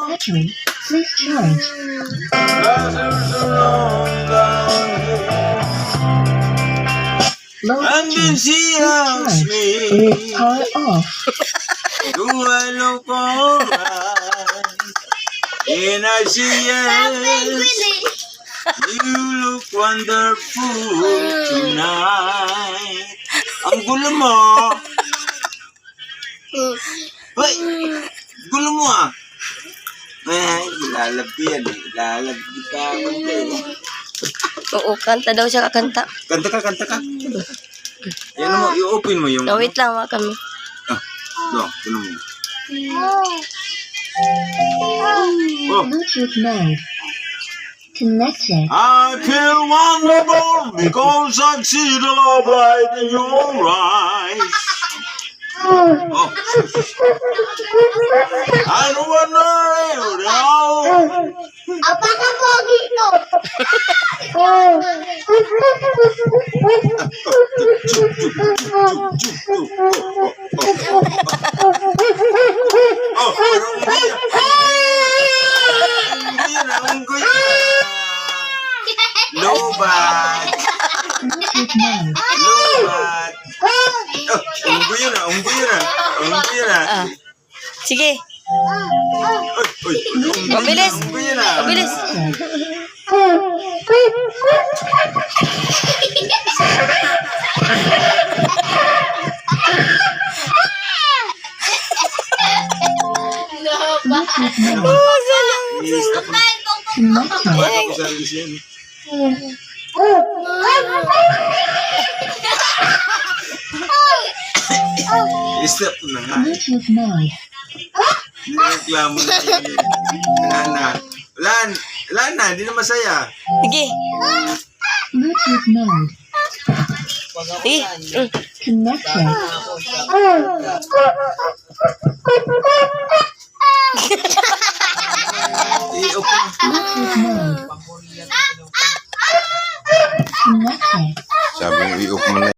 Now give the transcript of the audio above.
Battery, please charge. Low And then battery, she please asked charge. me, It is power off. do I look alright? And I say yes, you look wonderful tonight. Ang gulo mo. Hoy, gulo mo ah. Ay, ilalabdi yan eh. Ilalabdi ka kanta eh. Oo, kanta daw siya kakanta. Kanta ka, kanta ka. Yan mo, i-open mo yung... No, wait lang, mga kami. No, tinan mo. Oh. Bluetooth mode. Connected. I feel wonderful because I see the love light in your eyes. Oh. I don't wonder now. Apaka-pogi to. Lobat. Bluetooth mode. Lobat. Unggoy na, unggoy na. Unggoy na. Ah. Sige, Uy, mabilis. unggoy na. Mabilis. Bluetooth mode. I-stop mo. Connected. Baka ko sa alis yan. I-stop mo na nga. Bluetooth mode. Nireklamo na yun. Wala na. Wala na, hindi na masaya. Sige. Bluetooth mode. Sige. Connected.